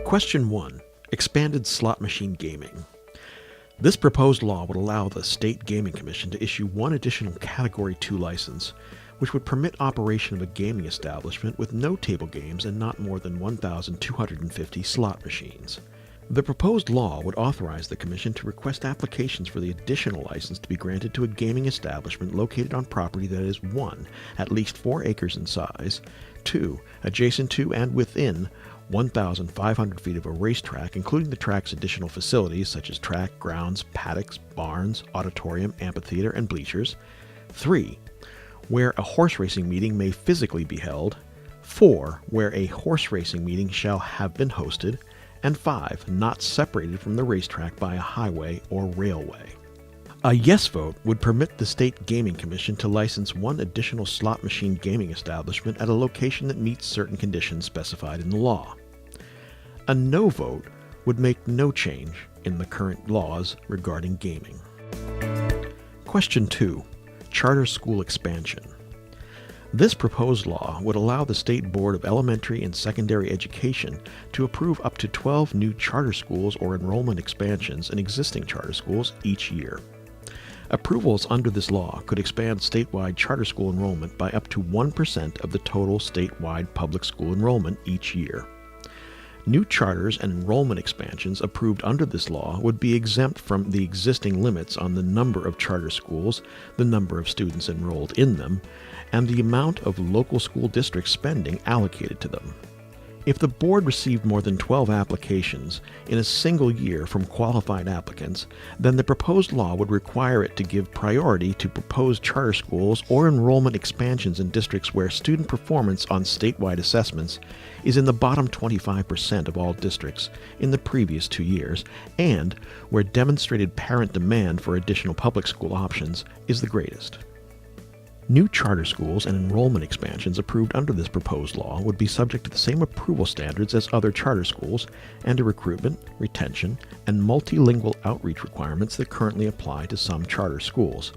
Question 1. Expanded slot machine gaming. This proposed law would allow the State Gaming Commission to issue one additional Category 2 license, which would permit operation of a gaming establishment with no table games and not more than 1,250 slot machines. The proposed law would authorize the Commission to request applications for the additional license to be granted to a gaming establishment located on property that is 1. At least 4 acres in size, 2. Adjacent to and within 1,500 feet of a racetrack, including the track's additional facilities such as track, grounds, paddocks, barns, auditorium, amphitheater, and bleachers. 3. Where a horse racing meeting may physically be held. 4. Where a horse racing meeting shall have been hosted. And 5. Not separated from the racetrack by a highway or railway. A yes vote would permit the State Gaming Commission to license one additional slot machine gaming establishment at a location that meets certain conditions specified in the law. A no vote would make no change in the current laws regarding gaming. Question 2. Charter school expansion. This proposed law would allow the State Board of Elementary and Secondary Education to approve up to 12 new charter schools or enrollment expansions in existing charter schools each year. Approvals under this law could expand statewide charter school enrollment by up to 1% of the total statewide public school enrollment each year. New charters and enrollment expansions approved under this law would be exempt from the existing limits on the number of charter schools, the number of students enrolled in them, and the amount of local school district spending allocated to them. If the board received more than 12 applications in a single year from qualified applicants, then the proposed law would require it to give priority to proposed charter schools or enrollment expansions in districts where student performance on statewide assessments is in the bottom 25% of all districts in the previous 2 years, and where demonstrated parent demand for additional public school options is the greatest. New charter schools and enrollment expansions approved under this proposed law would be subject to the same approval standards as other charter schools and to recruitment, retention, and multilingual outreach requirements that currently apply to some charter schools.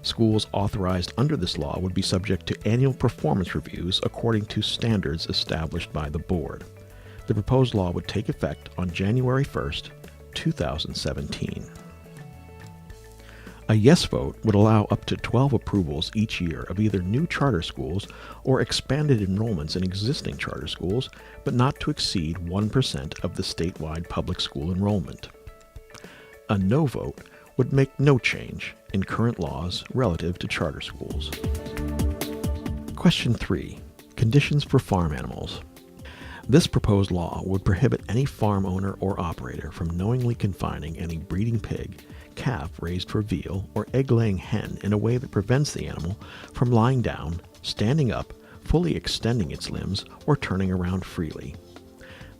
Schools authorized under this law would be subject to annual performance reviews according to standards established by the board. The proposed law would take effect on January 1st, 2017. A yes vote would allow up to 12 approvals each year of either new charter schools or expanded enrollments in existing charter schools, but not to exceed 1% of the statewide public school enrollment. A no vote would make no change in current laws relative to charter schools. Question 3. Conditions for farm animals. This proposed law would prohibit any farm owner or operator from knowingly confining any breeding pig, calf raised for veal, or egg-laying hen in a way that prevents the animal from lying down, standing up, fully extending its limbs, or turning around freely.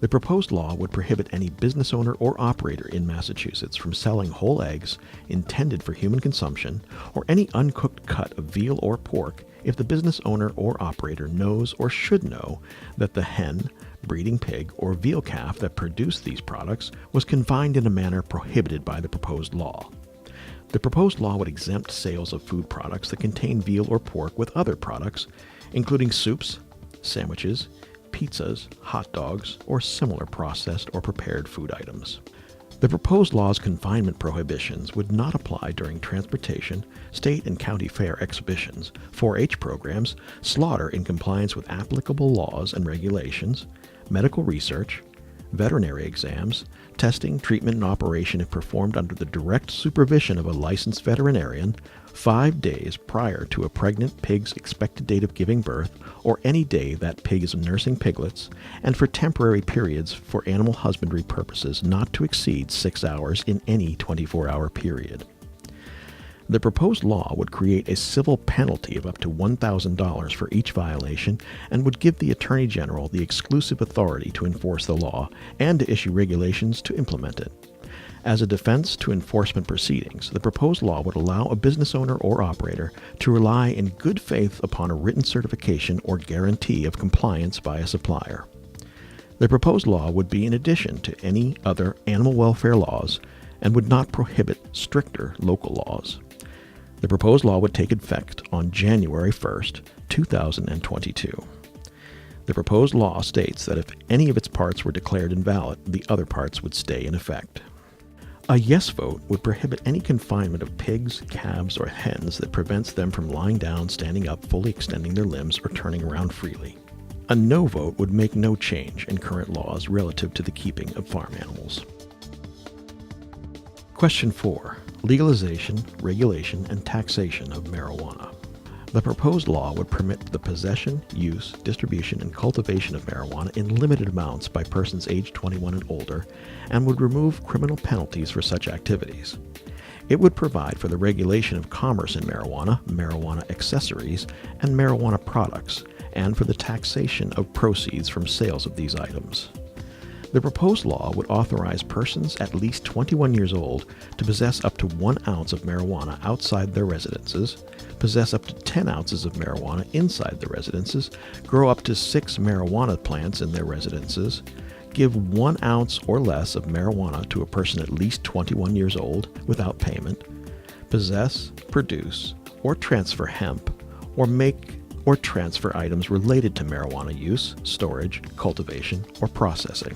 The proposed law would prohibit any business owner or operator in Massachusetts from selling whole eggs intended for human consumption or any uncooked cut of veal or pork if the business owner or operator knows or should know that the hen, breeding pig, or veal calf that produced these products was confined in a manner prohibited by the proposed law. The proposed law would exempt sales of food products that contain veal or pork with other products, including soups, sandwiches, pizzas, hot dogs, or similar processed or prepared food items. The proposed law's confinement prohibitions would not apply during transportation, state and county fair exhibitions, 4-H programs, slaughter in compliance with applicable laws and regulations, medical research, veterinary exams, testing, treatment, and operation if performed under the direct supervision of a licensed veterinarian, 5 days prior to a pregnant pig's expected date of giving birth, or any day that pig is nursing piglets, and for temporary periods for animal husbandry purposes not to exceed 6 hours in any 24-hour period. The proposed law would create a civil penalty of up to $1,000 for each violation and would give the Attorney General the exclusive authority to enforce the law and to issue regulations to implement it. As a defense to enforcement proceedings, the proposed law would allow a business owner or operator to rely in good faith upon a written certification or guarantee of compliance by a supplier. The proposed law would be in addition to any other animal welfare laws and would not prohibit stricter local laws. The proposed law would take effect on January 1st, 2022. The proposed law states that if any of its parts were declared invalid, the other parts would stay in effect. A yes vote would prohibit any confinement of pigs, calves, or hens that prevents them from lying down, standing up, fully extending their limbs, or turning around freely. A no vote would make no change in current laws relative to the keeping of farm animals. Question 4. Legalization, regulation, and taxation of marijuana. The proposed law would permit the possession, use, distribution, and cultivation of marijuana in limited amounts by persons aged 21 and older, and would remove criminal penalties for such activities. It would provide for the regulation of commerce in marijuana, marijuana accessories, and marijuana products, and for the taxation of proceeds from sales of these items. The proposed law would authorize persons at least 21 years old to possess up to 1 ounce of marijuana outside their residences, possess up to 10 ounces of marijuana inside their residences, grow up to 6 marijuana plants in their residences, give 1 ounce or less of marijuana to a person at least 21 years old without payment, possess, produce, or transfer hemp, or make or transfer items related to marijuana use, storage, cultivation, or processing.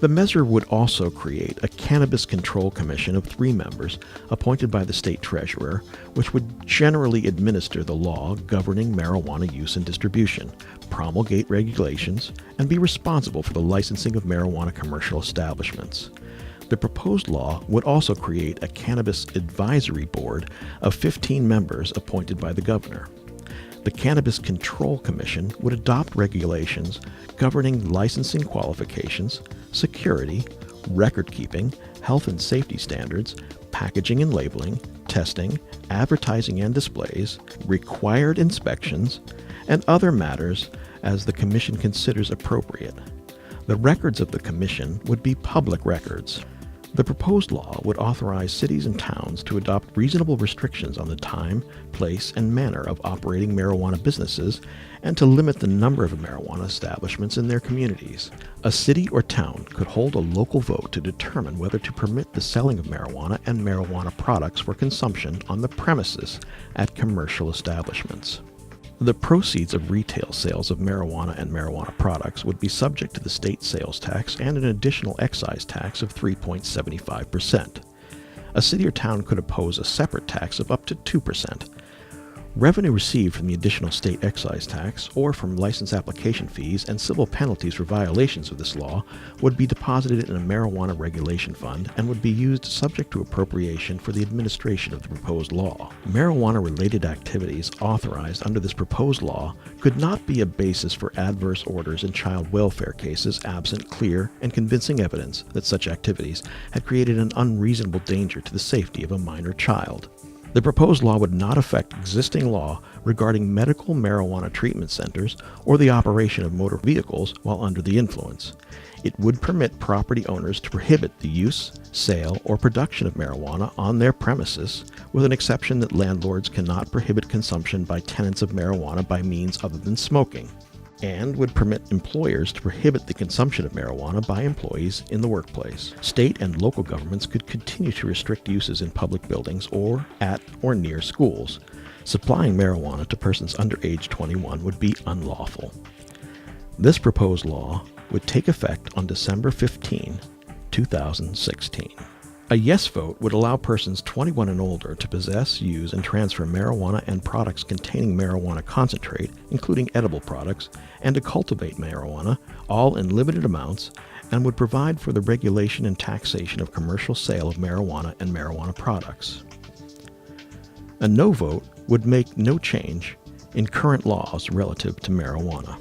The measure would also create a Cannabis Control Commission of 3 members appointed by the state treasurer, which would generally administer the law governing marijuana use and distribution, promulgate regulations, and be responsible for the licensing of marijuana commercial establishments. The proposed law would also create a Cannabis Advisory Board of 15 members appointed by the governor. The Cannabis Control Commission would adopt regulations governing licensing qualifications, security, record-keeping, health and safety standards, packaging and labeling, testing, advertising and displays, required inspections, and other matters as the Commission considers appropriate. The records of the Commission would be public records. The proposed law would authorize cities and towns to adopt reasonable restrictions on the time, place, and manner of operating marijuana businesses and to limit the number of marijuana establishments in their communities. A city or town could hold a local vote to determine whether to permit the selling of marijuana and marijuana products for consumption on the premises at commercial establishments. The proceeds of retail sales of marijuana and marijuana products would be subject to the state sales tax and an additional excise tax of 3.75%. A city or town could impose a separate tax of up to 2%. Revenue received from the additional state excise tax or from license application fees and civil penalties for violations of this law would be deposited in a marijuana regulation fund and would be used subject to appropriation for the administration of the proposed law. Marijuana-related activities authorized under this proposed law could not be a basis for adverse orders in child welfare cases absent clear and convincing evidence that such activities had created an unreasonable danger to the safety of a minor child. The proposed law would not affect existing law regarding medical marijuana treatment centers or the operation of motor vehicles while under the influence. It would permit property owners to prohibit the use, sale, or production of marijuana on their premises, with an exception that landlords cannot prohibit consumption by tenants of marijuana by means other than smoking, and would permit employers to prohibit the consumption of marijuana by employees in the workplace. State and local governments could continue to restrict uses in public buildings or at or near schools. Supplying marijuana to persons under age 21 would be unlawful. This proposed law would take effect on December 15, 2016. A yes vote would allow persons 21 and older to possess, use, and transfer marijuana and products containing marijuana concentrate, including edible products, and to cultivate marijuana, all in limited amounts, and would provide for the regulation and taxation of commercial sale of marijuana and marijuana products. A no vote would make no change in current laws relative to marijuana.